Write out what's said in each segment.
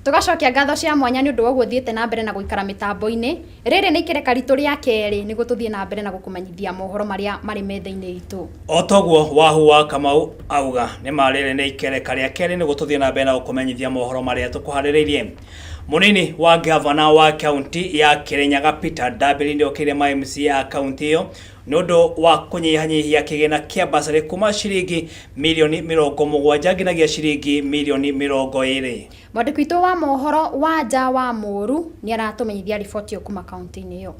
Tugacokia ngatho cia mwanya ni undu wa guthiite na mbere na guikara mitambo-ini. Riri ni ikereka ritu ria keri niguo tuthie na mbere na gukumenyithia mohoro maria mari metha-ini itu. Otoguo Wahua Kamau auga ni mariri ni ikereka ria keri niguo tuthie na mbere na gukumenyithia mohoro maria tukuhaririirie. Munini wa gavana wa kaunti ya Kirinyaga Peter Ndambiri ni okire ma MC ya kaunti iyo nundu wa kunyihanyihia kigina kia basari kuma shiringi milioni 70 nginagia shiringi milioni 20. Mwandiki witu wa mohoro wa nja wa Muru ni aratumenyithia riboti yo kuma kaunti-ini iyo.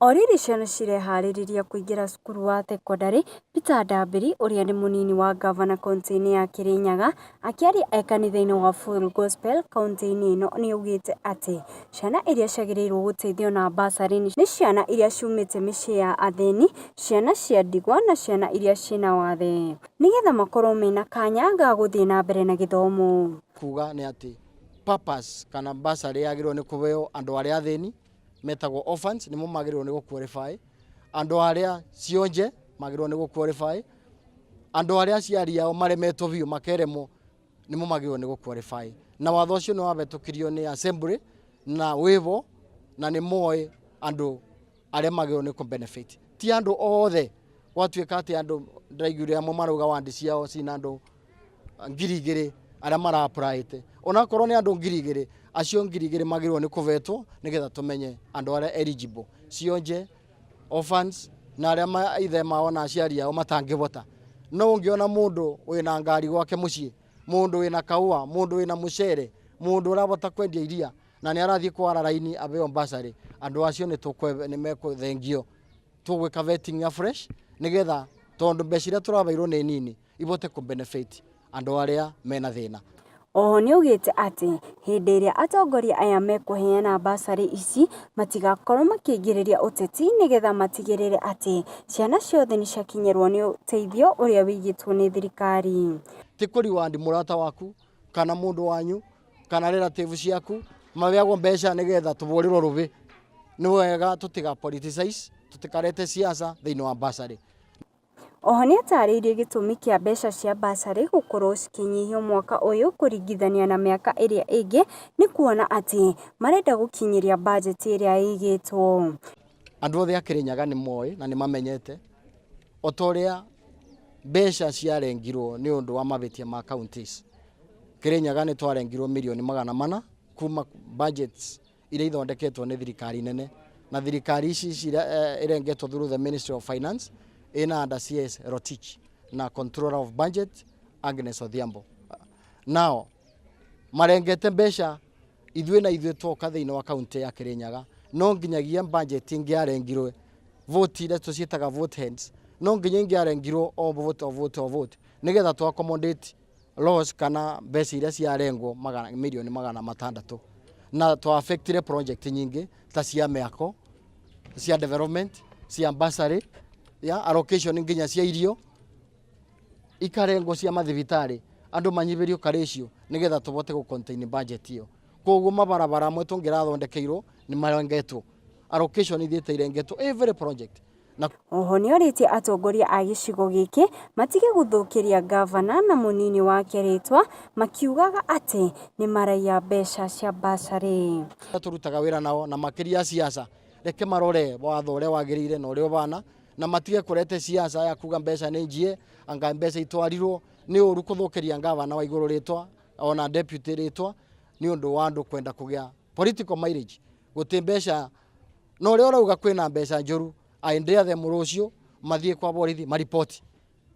Oriri ciana cireharĩrĩria kũingĩra cukuru wa thekondarĩ, Peter Ndambiri ũrĩa nĩ mũnini wa gavana kaunti-inĩ ya Kirinyaga akĩaria kanitha-inĩ wa Full Gospel kaunti-inĩ ĩno nĩ augĩte atĩ ciana iria ciagĩrĩirwo gũteithio na basarĩ nĩ ciana iria ciumĩte mĩciĩ ya athĩni, ciana cia ndigwa na ciana iria ciĩna wathe, nĩgetha makorwo mena kanya ga gũthiĩ na mbere na gĩthomo. Kuga nĩ atĩ purpose kana basarĩ yagĩrĩirwo nĩ kũheo andũ arĩa athĩni metagwo orphans nimo magĩrĩirwo nĩ gũqualify, andũ arĩa cionje magĩrĩirwo nĩ gũqualify, andũ arĩa aciari ao maremetwo biũ makeremwo nimo magĩrĩirwo nĩ gũqualify. Na watho ũcio nĩ wabetũkirio nĩ assembly na wivo na nĩ moĩ andũ arĩa magĩrĩirwo nĩ kũbenefit. Ti andũ othe gwatuĩka atĩ andũ ndaigũire amwe marauga wandi ciao cina andũ 2,000 arĩa mara-apply-ĩte. Onakorwo nĩ andũ 2,000 acio 2,000 magĩrĩirwo nĩ kũvetwo nĩgetha tumenye andũ arĩa eligible, cionje, orphans na arĩa maithe mao na aciari ao matangĩvota. No ũngĩona mũndũ wĩna ngari gwake mũciĩ, mũndũ wĩna kaũa, mũndũ wĩna mũcere, mũndũ ũravota kwendia iria na nĩ arathiĩ kwara raini aveo basarĩ, andũ acio nĩ mekũthengio. Tũgwĩka vetting ya fresh nĩgetha tondũ mbeca iria tũraveirwo nĩ nini ivote kũbenefit andũ arĩa mena thĩna. Oho nĩ augĩte atĩ hĩndĩ ĩrĩa atongoria aya mekũheana basarĩ ici matigakorwo makĩingĩrĩria ũteti nĩgetha matigĩrĩre atĩ ciana ciothe nĩ ciakinyĩrwo nĩ ũteithio ũrĩa wĩigĩtwo nĩ thirikari. Ti kũriwandi mũrata waku kana mũndũ wanyu kana relative ciaku maveagwo mbeca nĩgetha tũvũrĩrwo rũvĩ. Nĩ wega tũtiga politicize, tũtikarete siasa thĩinĩ wa basarĩ. Oho nĩ atarĩirie gĩtũmi kĩa mbeca cia basarĩ gũkorwo cikinyihio mwaka ũyũ kũringithania na mĩaka ĩrĩa ĩngĩ, nĩ kuona atĩ marenda gũkinyĩria bajeti ĩrĩa ĩigĩtwo. Andũ othe a Kirinyaga nĩ moĩ na nĩ mamenyete o ta ũrĩa mbeca ciarengirwo nĩ ũndũ wa mavetia ma counties. Kirinyaga nĩ twarengirwo milioni 400 kuma budgets iria ithondeketwo nĩ thirikari nene, na thirikari ici irengetwo through the Ministry of Finance ina under CS Rotich na Controller of Budget Agnes Odhiambo. Now marengete mbeca ithuĩ twoka thĩinĩ wa kaunti ya Kirinyaga, no nginyagia budget ingĩarengirwe vote iria tũciĩtaga vote heads, no nginya ingĩarengirwo o vote nĩgetha tu accommodate loss kana mbeca iria ciarengwo milioni 600 na tu affectire project nyingĩ ta cia mĩako, cia development, cia basarĩ ya allocation nginya cia irio ikarengo cia mathibitarĩ, andũ manyivirio karecio nĩgetha tuvote gũ contain budget iyo. Koguo mabarabara amwe tũngĩrathondekeirwo nĩ marengetwo, allocation ithiĩte irengetwo every project. Oho nĩ orĩtie atongoria a gĩcigo gĩkĩ matige gũthũkĩria gavana na mũnini wake rĩtwa, makiugaga atĩ nĩ maraiya mbeca cia basarĩ. Tũrutaga wĩra nao na makĩria siasa, reke marore watho ũrĩa wagĩrĩire na ũrĩa ũvana na matige kũrete siasa ya kuga mbeca nĩ njie anga mbeca itwarirwo. Nĩ ũru kũthũkĩria gavana wa igũrũ rĩtwa ona deputy rĩtwa nĩ ũndũ wa andũ kwenda kũgĩa political mileage. Gũtĩ mbeca no ũrĩa ũrauga kwĩna mbeca njũru aendea the mũrũcio mathiĩ kwa borithi maripoti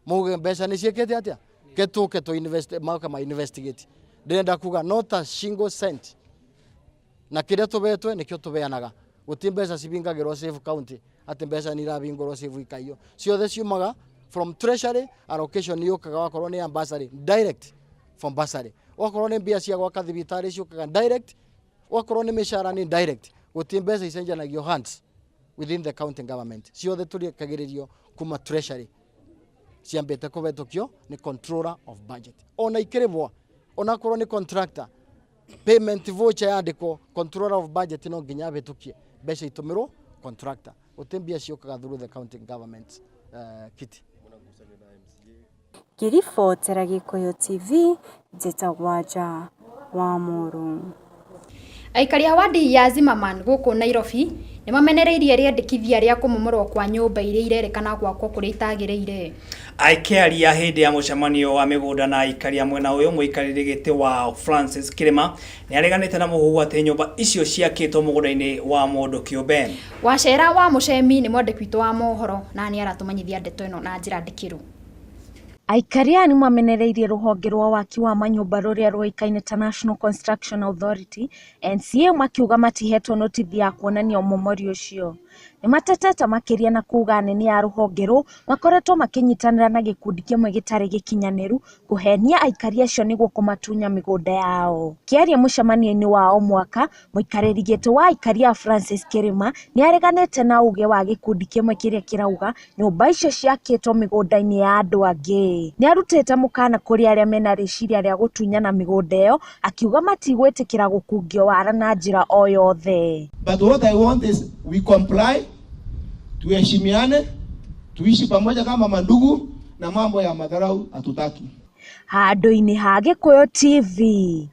mauge mbeca nĩ ciĩkĩte atĩa, ketũke to investigate. Ndĩrenda kuga not a single cent na kĩrĩa tũvetwe nĩkĩo tũveanaga. Gũtĩ mbeca civingagĩrwo save county atĩ mbeca nĩ iravingũrwo save ikaio, ciothe ciumaga from treasury. Allocation yũkaga wakorwo nĩ basarĩ direct from basarĩ, wakorwo nĩ mbia cia gwaka thibitarĩ ciũkaga direct, wakorwo nĩ mĩcara nĩ direct. Gũtĩ mbeca icenjanagio hands within the county government, ciothe tũrĩkagĩrĩrio kuma treasury ciambĩte kũvetũkio nĩ controller of budget. Ona ikĩrĩvwa onakorwo nĩ contractor payment voucher yandĩkwo, controller of budget no nginya avetũkie mbeca itũmĩrwo contractor. Gũtĩ mbia ciũkaga through the county government kiti. Ngĩribotera Gĩkũyũ TV, njĩtagwo Wanja. wa Moro. Aikari a wadi ya Zimmerman guku Nairobi ni mamenereirie riandikithia ria kumomorwo kwa nyumba iria irerikana gwakwo kuri itagiriire. Aikiaria hindi ya mucemanio wa migunda na aikaria mwena uyu muikariri giti wa Francis Kirima ni areganite na muhuhu ati nyumba icio ciakitwo mugunda-ini wa mundu kiumbe. Wacera wa Muchemi ni mwandiki witũ wa mohoro na ni aratumanyithia ndeto ino na njira ndikiru. Aikaria ni mamenereirie ruhonge rwa waki wa manyumba ruria ruikaine ta National Construction Authority NCA makiuga matihetwo notithi ya kuonania umomori ucio. Ni matetete makiria na kuga nene ya ruhonge ru makoretwo makinyitanira na gikundi kimwe gitari gikinyaniru kuhenia aikaria acio niguo kumatunya migunda yao. Kiaria mucemanio-ini wa o mwaka muikariri giti wa aikaria Francis Kirima ni areganite na uge wa gikundi kimwe kiria kirauga nyumba icio ciakitwo migunda-ini ya andu angi. Ni arutite mukana kuri aria mena riciria ria gutunyana migunda iyo akiuga matigwitikira gukungio wara na njira o yothe. But what I want is we comply, tuheshimiane, tuishi pamoja kama mandugu na mambo ya madharau hatutaki. Handu-ini ha Gikuyu TV,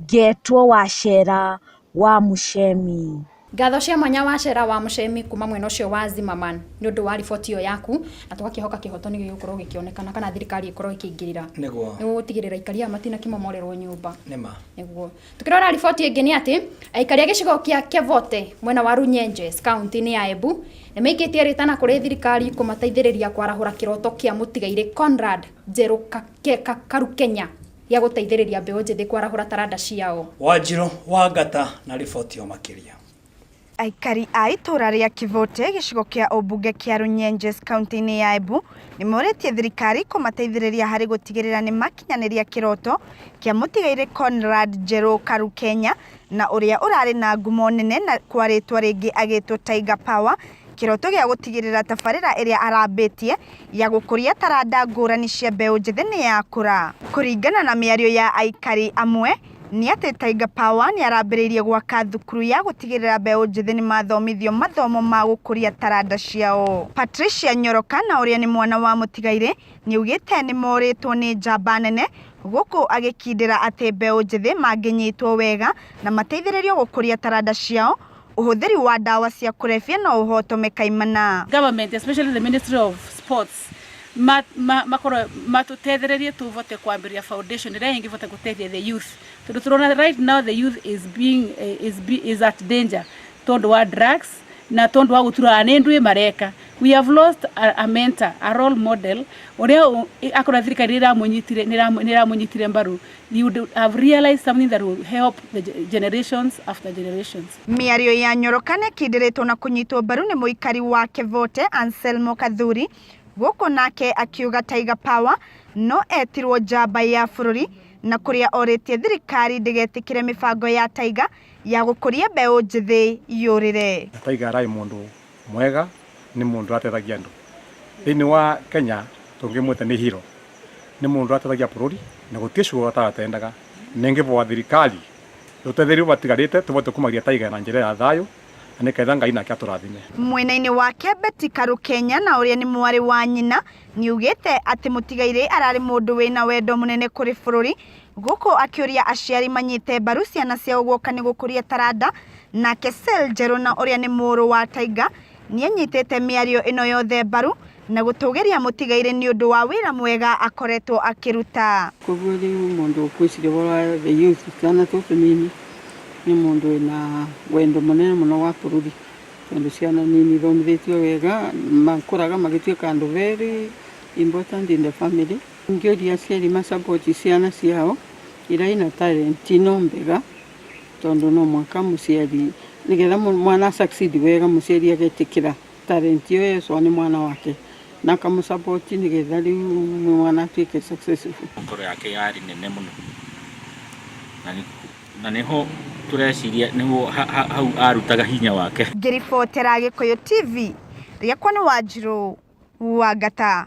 Getwo Wacera wa Muchemi. Ngatho cia mwanya Wacera wa Muchemi kuma mwena ucio wa Zimmerman ni undu wa riboti iyo yaku na tugakihoka kihoto ni gigukorwo gikionekana kana thirikari ikorwo ikingirira Niguo gutigirira aikaria matina kimomorerwo nyumba nima niguo. Tukirora riboti ingi ni ati aikaria gicigo kia Kevote mwena wa Runyenjes kaunti-ini ya Embu ni maikitie ritana kuri thirikari kumateithiriria kwarahura kiroto kia mutigaire Conrad Njeru Karukenya ya guteithiriria mbeu njithi kwarahura taranda ciao. Wanjiru wa Ngata na riboti yo makiria. Aikari a itura ria Kivote gicigo kia obunge kia Runyenjes kaunti-ini ya Embu ni moretie thirikari kumateithiriria hari gutigirira ni makinyaniria kiroto kia mutigaire Conrad Njeru Karukenya na uria urari na ngumo nene na kwaritwa ringi agitwo Tiger Power kiroto gia gutigirira tabarira iria arambitie ya gukuria taranda ngurani cia mbeu njithi ni yakura. Kuringana na miario ya aikari amwe ni ati Tiger Power ni arambiriirie gwaka thukuru ya gutigirira mbeu njithi ni mathomithio mathomo ma gukuria taranda ciao. Patricia Nyoroka na uria ni mwana wa mutigaire ni ugite ni moritwo ni njamba nene guku agikindira ati mbeu njithi manginyitwo wega na mateithiririo gukuria taranda ciao. Uhuthiri wa dawa cia kurefia na uhotome kaimana. Government, especially the Ministry of Sports, matutethererie tuvote kwambiria foundation ria ingivote guteithia the youth. Turona right now the youth is at danger tondu wa drugs na tondu wa gutura nendwe mareka. We have lost a mentor, a role model uria akora thirikari niramunyitire mbaru. You would have realized something that will help the generations after generations. Miario ya Nyoroka kindiritwo na kunyitwo mbaru ni muikari wa Kevote Anselmo Kathuri guko nake akiuga Tiger Power no etirwo njamba ya bururi na kuria oritie thirikari ndigetikire mibango ya Tiger ya gukuria mbeu njithi yurire. Tiger arai mundu mwega, ni mundu atethagia andu thini wa Kenya, tungimwite ni hero, ni mundu atethagia bururi na gutie shugo atatendaga nengivwa thirikari utetheri batigarite tuvote kumagia Tiger na njira ya thayo ni kaitha Ngai nake aturathime. Mwena-ini wake Betty Karukenya na uria ni mwari wa nyina ni ugite ati mutigaire arari mundu wina wendo munene kuri bururi guko akiuria aciari manyite mbaru ciana ciao guoka ni gukuria taranda na Kesel Njeru na uria ni muru wa Tiger ni anyitete miario ino yothe mbaru na gutugiria mutigaire ni undu wa wira mwega akoretwo akiruta. Kuguri mundu kwiciria bora the youth kana toto nini ni mundu na wendo munene muno wa bururi tondu ciana nini thomithitio wega makuraga magituika andu very important in the family. Ngioria aciari masapoti ciana ciao ira ina talent no mbega tondu no mwaka muciari nigetha mwana succeed wega muciari agetikira talent iyo yeso ni mwana wake na kamusapoti nigetha riu mwana tuike successful. Ngoro yake yari nene muno na niho tureciria niho hau arutaga hinya wake. Ngiribotera Gikuyu TV riakwa ni Wanjiru wa Ngata.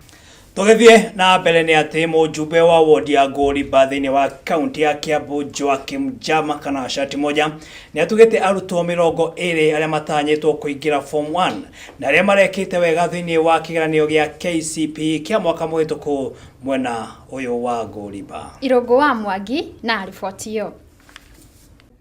Tugithie na mbere ni ati mujumbe wa wodi ya Ngũriba thiini wa kaunti ya Kiambu Joakim Jama kana shati moja ni atugite arutwo 20 aria matanyitwo kuingira form 1 na aria marekite wega thiini wa kigeranio gia KCPE kia mwaka muhituku mwena uyu wa Ngũriba. Irongo wa Mwangi na riboti yo.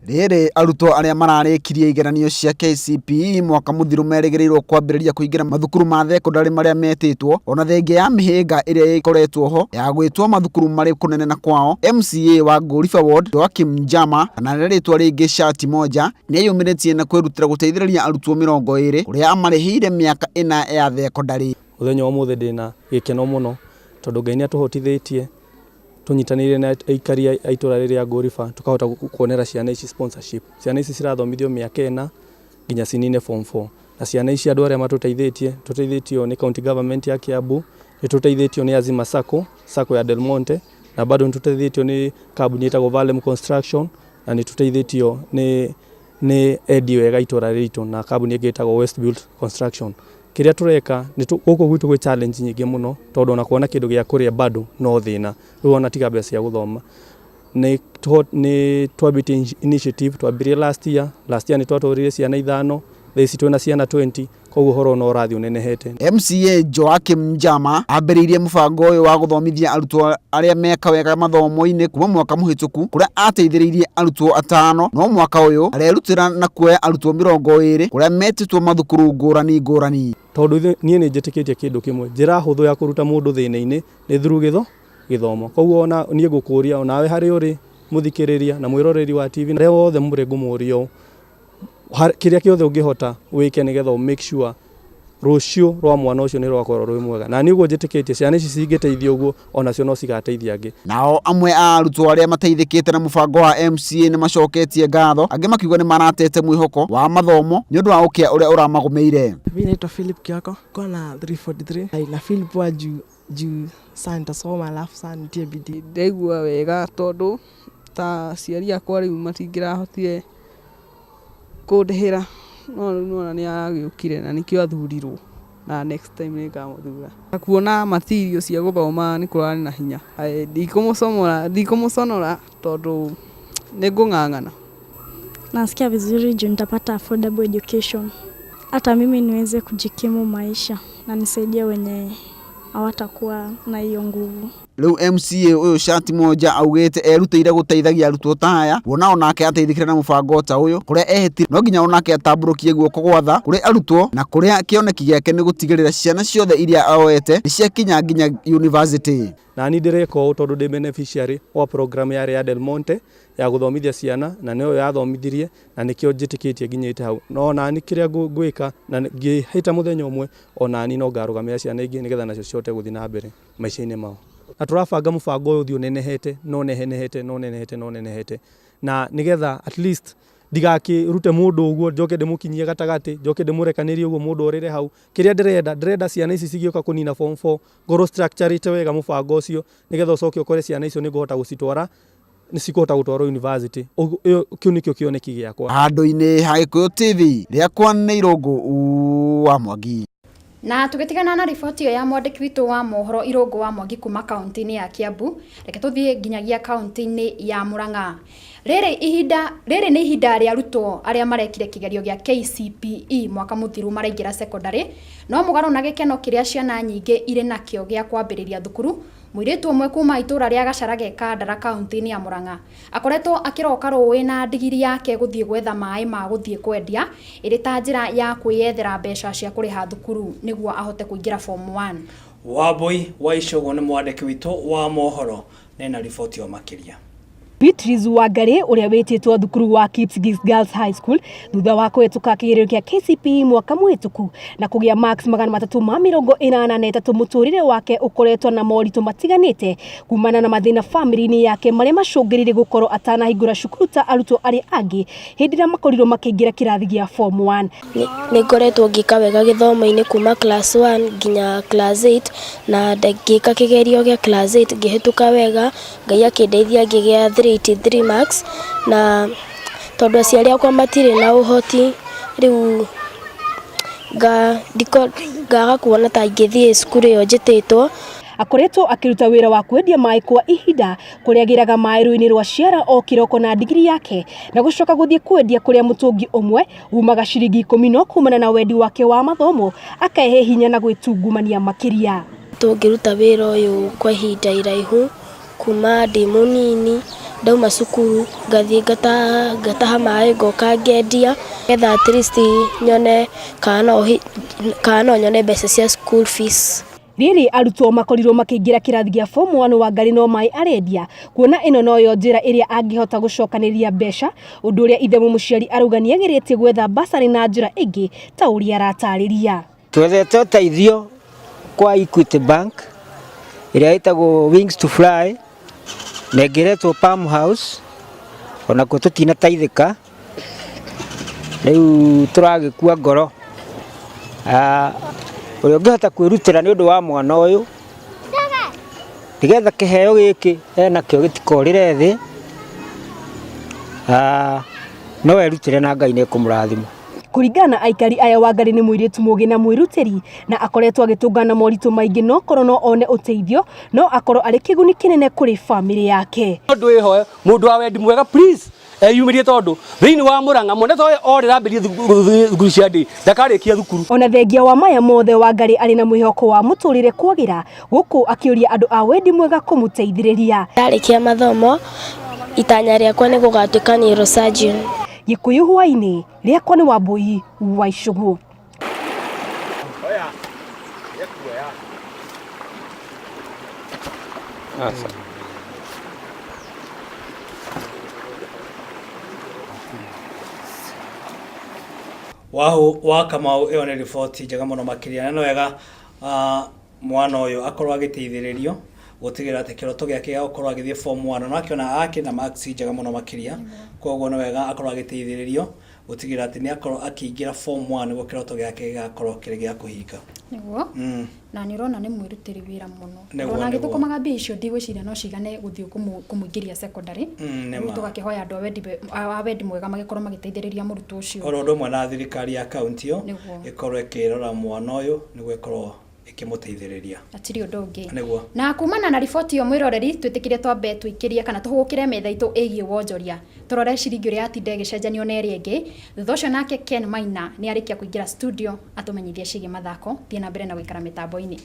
Rĩrĩ arutwo arĩa mararĩkirie igeranio cia KCPE mwaka mũthiru merĩgĩrĩirwo kwambĩrĩria kũingĩra mathukuru ma thekondarĩ marĩa metĩtwo ona thengia ya mĩhĩnga ĩrĩa ĩkoretwo ho ya gwĩtwo mathukuru marĩ kũnene na kwao. MCA wa Ngũriba Ward Joakim Njama kana rĩtwa rĩngĩ Shati Moja nĩyumĩrĩtie na kwĩrutĩra gũteithĩrĩria arutwo 20 kũrĩa amarĩhĩire mĩaka 4 ya thekondarĩ. Mũthenya wa mũthĩ ndĩna gĩkeno mũno tondũ Ngai nĩatũhotithĩtie tunyitanĩire na aikari a itũra rĩrĩa Ngũriba tukahota kuonera ciana ici sponsorship. Ciana ici cirathomithio mĩaka 4 nginya cinine form 4 na ciana ici andũ arĩa matũteithĩtio nĩ county government ya Kiambu, nĩtũteithĩtio nĩ Azima Sacco ya Del Monte, na bado nĩtũteithĩtio nĩ kambuni ĩtagwo Valem Construction, na nĩtũteithĩtio nĩ Eddie Wega itũra ritũ na kambuni ĩngĩ ĩtagwo Westbuild Construction. Kiria tureka gũkũ gwitũ gwĩ challenge nyingĩ mũno tondũ ona kuona kĩndũ gĩa kũrĩa bado no thĩna. Rĩu ona tiga mbeca cia gũthoma. Nĩ twambĩtie initiative twambirie last year nĩ twatwarire ciana 5, thaici twĩna ciana 20, koguo horo no ũrathiĩ ũnenehete. MCA Joakim Njama ambĩrĩirie mũbango ũyũ wa gũthomithia arutwo arĩa meka wega mathomo-inĩ kuma mwaka mũhĩtũku kũrĩa ateithĩrĩirie arutwo 5, no mwaka ũyũ arerutĩra na kuoya arutwo 20 kũrĩa metĩtwo mathukuru ngũrani. Tondũ niĩ nĩnjĩtĩkĩtie kĩndũ kĩmwe, njĩra hũthũ ya kũruta mũndũ thĩna-inĩ nĩ through gĩthomo. Koguo ona niĩ ngũkũria onawe harĩ ũrĩ mũthikĩrĩria na mwĩroreri wa TV na wothe mũrĩ ngũmũria kĩrĩa kĩothe ũngĩhota wĩke nĩgetha make sure rũciũ rwa mwana ũcio nĩ rwakorwo rwĩ mwega. Na nĩguo njĩtĩkĩtie ciana ici cingĩteithio ũguo onacio no cigateithia angĩ. Nao amwe a arutwo arĩa mateithĩkĩte na mũbango wa MCA nĩ macoketie ngatho, angĩ makiuga nĩ maratete mwĩhoko wa mathomo nĩ ũndũ wa ũkĩa ũrĩa ũramagũmĩire. Mimi naitwa Philip Kioko, kona 343 na Philip wa juu sana nitasoma alafu sana nitie bidii. Ndaigua wega tondũ ta ciari akwa rĩu matingĩrahotire kũndĩhĩra, no rĩu nona nĩ aragĩũkire na nĩkĩo athurirwo na next time nĩngamũthura. Kuona material cia gũthoma nĩ kũrarĩ na hinya, ndikũmũconora tondũ nĩngũng'ang'ana. Nasikia vizuri juu nitapata affordable education, hata mimi niweze kujikimu maisha na nisaidie wenye hawatakuwa na hiyo nguvu. Rĩu MCA ũyũ Shati Moja augĩte erutĩire gũteithagia arutwo ta aya, wona onake ateithĩkire na mũbango ta ũyũ kũrĩa ehĩtire no nginya onake atambũrũkie guoko gwa tha kũrĩ arutwo na kũrĩa kĩoneki gĩake nĩ gũtigĩrĩra ciana ciothe iria aoete nĩ ciakinya nginya university. Na ni ndĩreka ũũ tondũ ndĩ beneficiary wa program ya Del Monte ya gũthomithia ciana na nĩyo yathomithirie na nĩkĩo njĩtĩkĩtie nginyĩte hau. No na ni kĩrĩa ngwĩka na ngĩhĩta mũthenya ũmwe ona ni no ngarũgamia ciana ingĩ nĩgetha nacio cihote gũthiĩ na mbere maica-inĩ mao. Na turabanga mũbango ũyũ ũthiĩ ũnenehete na nĩgetha at least ndigakĩrute mũndũ ũguo njoke ndĩmũkinyie gatagatĩ, njoke ndĩmũrekanĩrie ũguo mũndũ orĩre hau. Kĩrĩa ndĩrenda ciana ici cigĩũka kũnina form 4 ngorwo structure wega mũbango ũcio nĩgetha ũcoke ũkore ciana icio nĩngũhota gũcitwara nĩcikũhota gũtwarwo university. Kĩu nĩkĩo kĩoneki gĩakwa. Handũ-inĩ ha Gĩkũyũ TV rĩakwa nĩ Irũngũ wa Mwangi. Na tugitigana na riboti ya mwandĩki witũ wa mohoro Irũngũ wa Mwangi kuma kaunti-inĩ ya Kiambu, reke tuthiĩ nginyagia kaunti-inĩ ya Murang'a. Rĩrĩ nĩ ihinda rĩa arutwo arĩa marekire kĩgerio gĩa KCPE mwaka mũthiru maraingĩra secondary, no mũgarũ na gĩkeno kĩrĩa ciana nyingĩ irĩ nakĩo gĩa kwambĩrĩria thukuru. Mũirĩtu ũmwe kuma itũra rĩa Gacharage Kandara kaunti-inĩ ya Murang'a akoretwo akĩroka rũĩ na ndigiri yake gũthiĩ gwetha maĩ ma gũthiĩ kwendia ĩrĩ ta njĩra ya kwĩyethera mbeca cia kũrĩha thukuru nĩguo ahote kũingĩra form 1. Wambui wa Icũgũ nĩ mwandĩki witũ wa mohoro nena riboti o makĩria. Beatrice Wangari ũrĩa wĩtĩtwo thukuru wa Kipsigis Girls High School thutha wa kũhĩtũka kĩgerio kĩa KCPE mwaka mũhĩtũku na kũgĩa marks 383 mũtũrĩre wake ũkoretwo na moritũ matiganĩte kumana na mathĩna family-inĩ yake marĩa macũngĩrĩire gũkorwo atanahingũra cukuru ta arutwo arĩa angĩ hĩndĩ ĩrĩa makorirwo makĩingĩra kĩrathi gĩa form 1. Nĩngoretwo ngĩka wega gĩthomo-inĩ kuma class 1 nginya class 8 na ngĩka kĩgerio gĩa class 8 ngĩhĩtũka wega, Ngai akĩndeithia ngĩgĩa 83 marks na tondũ aciari akwa matirĩ na ũhoti rĩu ngaga kuona ta ingĩthiĩ cukuru ĩyo njĩtĩtwo. Akoretwo akĩruta wĩra wa kwendia maĩ kwa ihinda kũrĩa agĩraga maĩ rũĩ-inĩ rwa Ciara o kĩroko na ndigiri yake na gũcoka gũthiĩ kwendia kũrĩa mũtũngi ũmwe umaga ciringi 10 no kumana na wendi wake wa mathomo akaehe hinya na gwĩtungumania makĩria. Tũngĩruta wĩra ũyũ kwa ihinda iraihu kuma ndĩ mũnini ndauma cukuru ngathie ngataha maĩ ngoka ngendia getha at least nyone kana nyone mbeca cia school fees. Riri arutwo makorirwo makĩingĩra kĩrathi gĩa form 1 wa ngari no maĩ arendia kuona ĩno noyo njĩra ĩrĩa angĩhota gũcokanĩria mbeca, ũndũ ũrĩa ithe mũciari arauga nĩagĩrĩtie gwetha basarĩ na njĩra ĩngĩ ta ũrĩa aratarĩria. Twethete ũteithio kwa Equity Bank ĩrĩa ĩtagwo Wings to Fly na ĩngĩretwo Palm House ona kuo tũtinateithĩka rĩu tũragĩkua ngoro. Ũrĩa ũngĩhota kwĩrutĩra nĩ ũndũ wa mwana ũyũ nĩgetha kĩheo gĩkĩ enakĩo gĩtikorĩre thĩ, no erutĩre na Ngai nĩekũmũrathima. Kũringana na aikari aya Wangari nĩ mũirĩtu mũgĩ na mwĩrutĩri na akoretwo agĩtũngana moritũ maingĩ no korwo no one ũteithio no akorwo arĩ kĩguni kĩnene kũrĩ famĩlĩ yake. Ũndũ wĩhoe mũndũ wa wendi mwega please yumĩrie tondũ thĩinĩ wa Mũrang'a mwana toye orĩra ambĩrie thukuru cia ndĩ ndakarĩkia thukuru. Ona thengia wa maya mothe Wangari arĩ na mwĩhoko wa mũtũrĩre kwagĩra gũkũ akĩũria andũ a wendi mwega kũmũteithĩrĩria. Ndarĩkia mathomo itanya rĩakwa nĩ gũgatuĩka neurosurgeon. Gĩkũyũ hwainĩ rĩakwa nĩ Wambui wa Icũgũ. wa Kamau ĩyo nĩ riboti njega mũno makĩria, na nĩ wega mwana ũyũ akorwo agĩteithĩrĩrio gũtigĩrĩra atĩ kĩroto gĩake gĩa gũkorwo agĩthiĩ form 1 na akĩona akĩna marks njega mũno makĩria, koguo nĩ wega akorwo agĩteithĩrĩrio gũtigĩrĩra atĩ nĩ akorwo akĩingĩra form 1 nĩguo kĩroto gĩake gĩgakorwo kĩrĩ gĩa kũhinga. Nĩguo na nĩ ũrona nĩ mwĩrutĩri wĩra mũno, ona gĩthũkũmaga mbia icio ndigwĩciria no cigane gũthiĩ kũmũingĩria secondary, nĩguo tũgakĩhoya andũ a wendi mwega magĩkorwo magĩteithĩrĩria mũrutwo ũcio. Oro ũndũ ũmwe na thirikari ya kaunti ĩyo ĩkorwo ĩkĩrora mwana ũyũ nĩguo ĩkorwo ikĩmũteithĩrĩria. Atiri ũndũ ũngĩ. Na kumana na riboti ĩyo mwĩroreri twĩtĩkĩrie twambe twĩkĩrie kana tũhũkĩre metha itũ ĩgiĩ wonjoria. Tũrore ciringi ũrĩa yatinda ĩgĩcenjanio na ĩrĩa ĩngĩ. Thutha ũcio nake Ken Maina nĩ arĩkia kũingĩra studio atũmenyithie ciĩgiĩ mathako. Thiĩ na mbere na gũikara mĩtambo-inĩ.